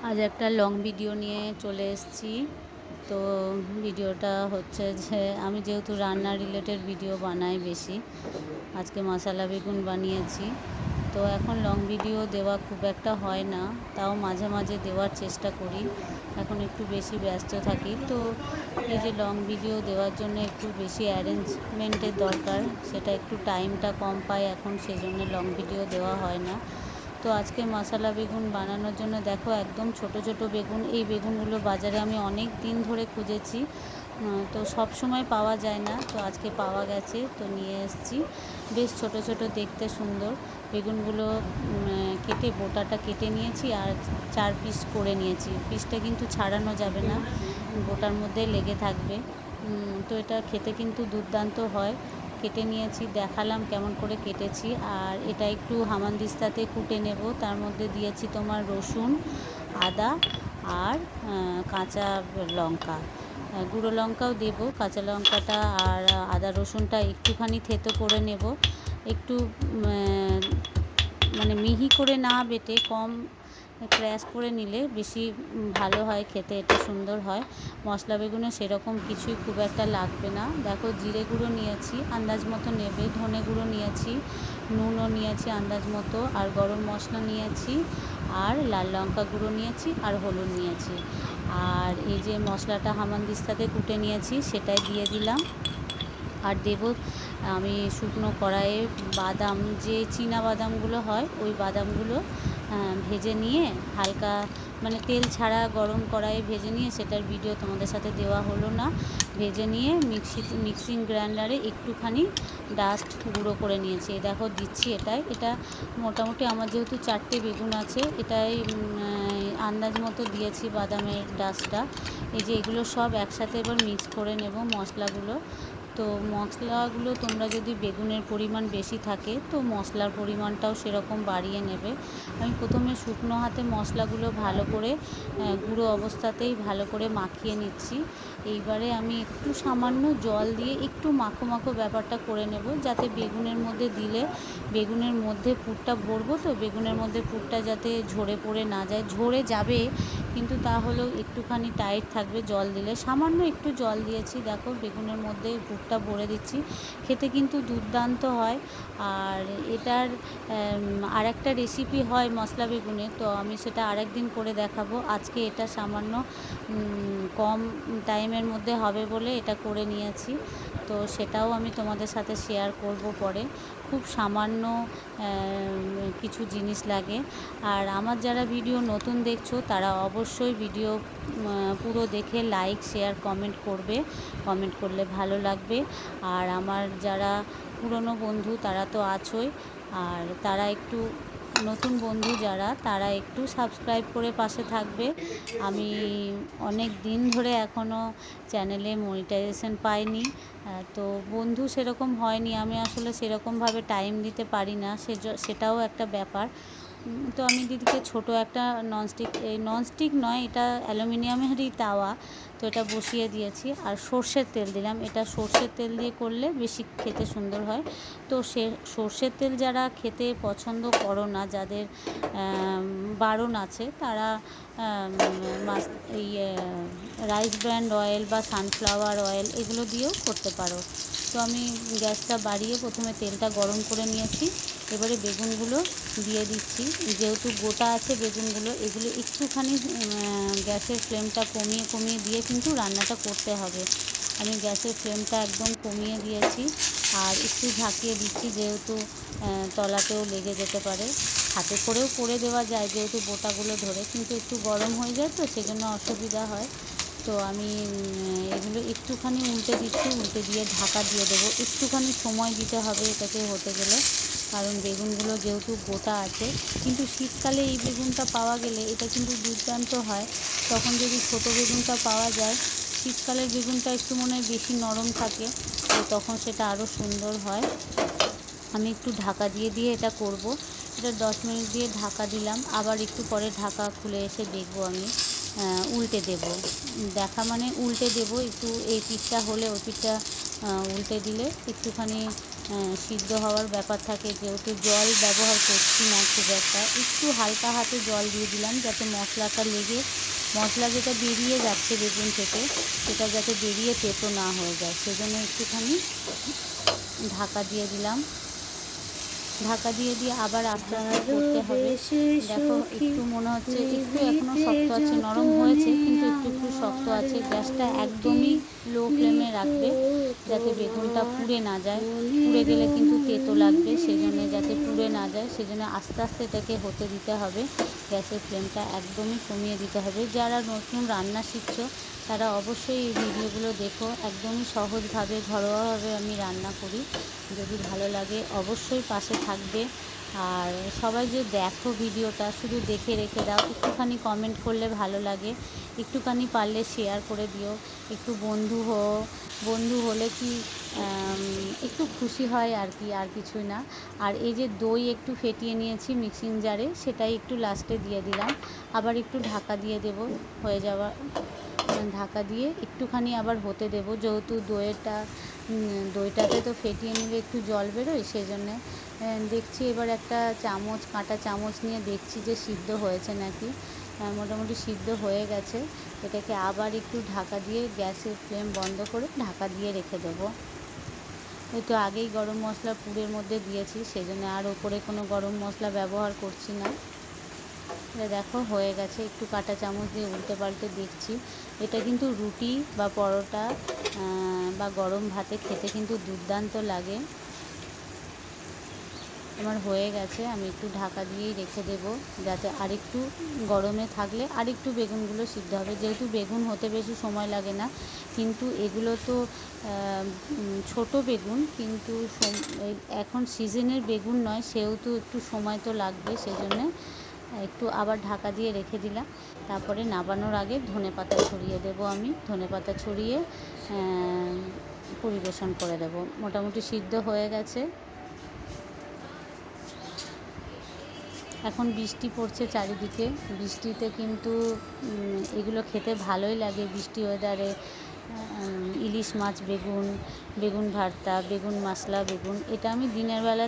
আজ একটা long video নিয়ে চলে এসেছি। তো ভিডিওটা হচ্ছে যে আমি যেহেতু রান্না রিলেটেড ভিডিও বানাই বেশি, আজকে মশলা বেগুন বানিয়েছি। তো এখন লং ভিডিও দেওয়া খুব একটা হয় না, তাও মাঝে মাঝে দেওয়ার চেষ্টা করি। এখন একটু বেশি ব্যস্ত থাকি, তো এই যে লং ভিডিও দেওয়ার জন্য একটু বেশি অ্যারেঞ্জমেন্টের দরকার, সেটা একটু টাইমটা কম পাই এখন, সেজন্য লং ভিডিও দেওয়া হয় না। তো আজকে মশলা বেগুন বানানোর জন্য দেখো একদম ছোট ছোট বেগুন। এই বেগুনগুলো বাজারে আমি অনেক দিন ধরে খুঁজেছি, তো সব সময় পাওয়া যায় না, তো আজকে পাওয়া গেছে, তো নিয়ে এসেছি। বেশ ছোট ছোট, দেখতে সুন্দর বেগুনগুলো। কেটে বোটাটা কেটে নিয়েছি আর 4 পিস করে নিয়েছি। পিসটা কিন্তু ছাড়ানো যাবে না, বোটার মধ্যে লেগে থাকবে। তো এটা খেতে কিন্তু দুর্দান্ত হয়। কেটে নিয়েছি, দেখালাম কেমন করে কেটেছি। আর এটা একটু হামানদিস্তাতে কুটে নেব। তার মধ্যে দিয়েছি তোমার রসুন, আদা আর কাঁচা লঙ্কা, গুঁড়ো লঙ্কাও দেবো। কাঁচা লঙ্কাটা আর আদা রসুনটা একটুখানি থেতো করে নেব, একটু মানে মিহি করে না বেটে কম ক্র্যাশ করে নিলে বেশি ভালো হয় খেতে, এটা সুন্দর হয়। মশলা বেগুনে সেরকম কিছুই খুব একটা লাগবে না। দেখো জিরে গুঁড়ো নিয়েছি, আন্দাজ মতো নেবে। ধনে গুঁড়ো নিয়েছি, নুনও নিয়েছি আন্দাজ মতো, আর গরম মশলা নিয়েছি, আর লাল লঙ্কা গুঁড়ো নিয়েছি, আর হলুদ নিয়েছি। আর এই যে মশলাটা হামানদিস্তাতে কুটে নিয়েছি সেটাই দিয়ে দিলাম। আর দেব আমি শুকনো কড়াইয়ে বাদাম, যে চীনা বাদামগুলো হয় ওই বাদামগুলো ভেজে নিয়ে হালকা, মানে তেল ছাড়া গরম কড়াইয়ে ভেজে নিয়ে, সেটার ভিডিও তোমাদের সাথে দেওয়া হলো না। ভেজে নিয়ে মিক্সিং গ্রাইন্ডারে একটুখানি ডাস্ট গুঁড়ো করে নিয়েছি। দেখো দিচ্ছি এটাই। এটা মোটামুটি আমার যেহেতু 4টে বেগুন আছে, এটাই আন্দাজ মতো দিয়েছি বাদামের ডাস্টটা। এই যে এগুলো সব একসাথে এবার মিক্স করে নেব মশলাগুলো। তো মশলাগুলো তোমরা যদি বেগুনের পরিমাণ বেশি থাকে তো মশলার পরিমাণটাও সেরকম বাড়িয়ে নেবে। আমি প্রথমে শুকনো হাতে মশলাগুলো ভালো করে গুঁড়ো অবস্থাতেই ভালো করে মাখিয়ে নিচ্ছি। এইবারে আমি একটু সামান্য জল দিয়ে একটু মাখো মাখো ব্যাপারটা করে নেব, যাতে বেগুনের মধ্যে দিলে বেগুনের মধ্যে পুরটা ভরবো, তো বেগুনের মধ্যে পুরটা যাতে ঝরে পড়ে না যায়। ঝরে যাবে কিন্তু তাহলেও একটুখানি টাইট থাকবে জল দিলে। সামান্য একটু জল দিয়েছি, দেখো বেগুনের মধ্যে পুরটা ভরে দিচ্ছি। খেতে কিন্তু দুর্দান্ত হয়। আর এটার আরেকটা রেসিপি হয় মশলা বেগুনের, তো আমি সেটা আরেক দিন করে দেখাবো। আজকে এটা সামান্য কম টাইমের মধ্যে হবে বলে এটা করে নিয়েছি, তো সেটাও আমি তোমাদের সাথে শেয়ার করব পরে। খুব সামান্য কিছু জিনিস লাগে। আর আমার যারা ভিডিও নতুন দেখছো তারা অবশ্যই ভিডিও পুরো দেখে লাইক শেয়ার কমেন্ট করবে, কমেন্ট করলে ভালো লাগবে। আর আমার যারা পুরনো বন্ধু তারা তো আছোই, আর তারা একটু নতুন বন্ধু যারা তারা একটু সাবস্ক্রাইব করে পাশে থাকবে। আমি অনেক দিন ধরে এখনও চ্যানেলে মনিটাইজেশন পাইনি, তো বন্ধু সেরকম হয়নি। আমি আসলে সেরকমভাবে টাইম দিতে পারি না, সেটাও একটা ব্যাপার। তো আমি দিদিকে ছোটো একটা ননস্টিক নয়, এটা অ্যালুমিনিয়ামেরই তাওয়া, তো এটা বসিয়ে দিয়েছি। আর সর্ষের তেল দিলাম, এটা সর্ষের তেল দিয়ে করলে বেশি খেতে সুন্দর হয়। তো সর্ষের তেল যারা খেতে পছন্দ করো না, যাদের বারণ আছে, তারা এই রাইস ব্র্যান্ড অয়েল বা সানফ্লাওয়ার অয়েল এগুলো দিয়েও করতে পারো। তো আমি গ্যাসটা বাড়িয়ে প্রথমে তেলটা গরম করে নিয়েছি। এবারে বেগুনগুলো দিয়ে দিচ্ছি। যেহেতু গোটা আছে বেগুনগুলো, এগুলো একটুখানি গ্যাসের ফ্লেমটা কমিয়ে কমিয়ে দিয়ে কিন্তু রান্নাটা করতে হবে। আমি গ্যাসের ফ্লেমটা একদম কমিয়ে দিয়েছি আর একটু ঝাঁকিয়ে দিচ্ছি, যেহেতু তলাতেও লেগে যেতে পারে। হাতে করেও করে দেওয়া যায় যেহেতু বোটাগুলো ধরে, কিন্তু একটু গরম হয়ে যায় তো সেজন্য অসুবিধা হয়। তো আমি এগুলো একটুখানি উল্টে দিচ্ছি, উল্টে দিয়ে ঢাকা দিয়ে দেবো। একটুখানি সময় দিতে হবে এটাকে হতে গেলে, কারণ বেগুনগুলো যেহেতু গোটা আছে। কিন্তু শীতকালে এই বেগুনটা পাওয়া গেলে এটা কিন্তু দুর্দান্ত হয়। তখন যদি ছোটো বেগুনটা পাওয়া যায়, শীতকালের বেগুনটা একটু মনে হয় বেশি নরম থাকে, তো তখন সেটা আরও সুন্দর হয়। আমি একটু ঢাকা দিয়ে দিয়ে এটা করব। এটা 10 মিনিট দিয়ে ঢাকা দিলাম, আবার একটু পরে ঢাকা খুলে এসে দেখব আমি, উল্টে দেব। দেখা মানে উল্টে দেব, একটু এই পিঠটা হলে ওই পিঠটা উল্টে দিলে একটুখানি সিদ্ধ হওয়ার ব্যাপার থাকে, যেহেতু জল ব্যবহার করছি না খুব একটা, একটু হালকা হাতে জল দিয়ে দিলাম যাতে মশলাটা লেগে মশলা যেটা বেরিয়ে যাচ্ছে বেগুন থেকে সেটা যাতে বেরিয়ে তেতো না হয়ে যায়, সেজন্য একটুখানি ঢাকা দিয়ে দিলাম। ঢাকা দিয়ে আবার আস্তে আস্তে করতে হবে। দেখো একটু মনে হচ্ছে একটু এখনও শক্ত আছে, নরম হয়েছে কিন্তু একটু একটু শক্ত আছে। গ্যাসটা একদমই লো ফ্লেমে রাখবে যাতে বেগুনটা পুড়ে না যায়, পুড়ে গেলে কিন্তু তেতো লাগবে, সেজন্য যাতে পুড়ে না যায় সেজন্য আস্তে আস্তে এটাকে হতে দিতে হবে। গ্যাসের ফ্লেমটা একদমই কমিয়ে দিতে হবে। যারা নতুন রান্না শিখছো তারা অবশ্যই এই ভিডিওগুলো দেখো, একদমই সহজভাবে ঘরোয়াভাবে আমি রান্না করি। যদি ভালো লাগে অবশ্যই পাশে থাকবে। আর সবাই যে দেখো ভিডিওটা শুধু দেখে রেখে দাও, একটুখানি কমেন্ট করলে ভালো লাগে, একটুখানি পারলে শেয়ার করে দিও। একটু বন্ধু হলে কি একটু খুশি হয় আর কি, আর কিছুই না। আর এই যে দই একটু ফেটিয়ে নিয়েছি মিক্সিং জারে, সেটাই একটু লাস্টে দিয়ে দিলাম। আবার একটু ঢাকা দিয়ে দেবো, হয়ে যাওয়া ঢাকা দিয়ে একটুখানি আবার হতে দেবো, যেহেতু দইটাতে তো ফেটিয়ে নিলে একটু জল বেরোয়, সেই জন্যে দেখছি এবার একটা কাঁটা চামচ নিয়ে দেখছি যে সিদ্ধ হয়েছে নাকি। মোটামুটি সিদ্ধ হয়ে গেছে। এটাকে আবার একটু ঢাকা দিয়ে গ্যাসের ফ্লেম বন্ধ করে ঢাকা দিয়ে রেখে দেবো। এই তো আগেই গরম মশলা পুরের মধ্যে দিয়েছি, সেই জন্য আর ওপরে কোনো গরম মশলা ব্যবহার করছি না। দেখো হয়ে গেছে, একটু কাঁটা চামচ দিয়ে উল্টে পাল্টে দেখছি। এটা কিন্তু রুটি বা পরোটা বা গরম ভাতে খেতে কিন্তু দুর্দান্ত লাগে। আমার হয়ে গেছে, আমি একটু ঢাকা দিয়েই রেখে দেবো যাতে আরেকটু গরমে থাকলে আরেকটু বেগুনগুলো সিদ্ধ হবে। যেহেতু বেগুন হতে বেশি সময় লাগে না, কিন্তু এগুলো তো ছোট বেগুন, কিন্তু এখন সিজনের বেগুন নয়, সেহেতু একটু সময় তো লাগবে, সেজন্যে একটু আবার ঢাকা দিয়ে রেখে দিলাম। তারপরে নামানোর আগে ধনেপাতা ছড়িয়ে দেবো, আমি ধনেপাতা ছড়িয়ে পরিবেশন করে দেব। মোটামুটি সিদ্ধ হয়ে গেছে। এখন বৃষ্টি পড়ছে চারিদিকে, বৃষ্টিতে কিন্তু এগুলো খেতে ভালোই লাগে। বৃষ্টি ওয়েদারে ইলিশ মাছ বেগুন ভর্তা, বেগুন মশলা বেগুন, এটা আমি দিনের বেলা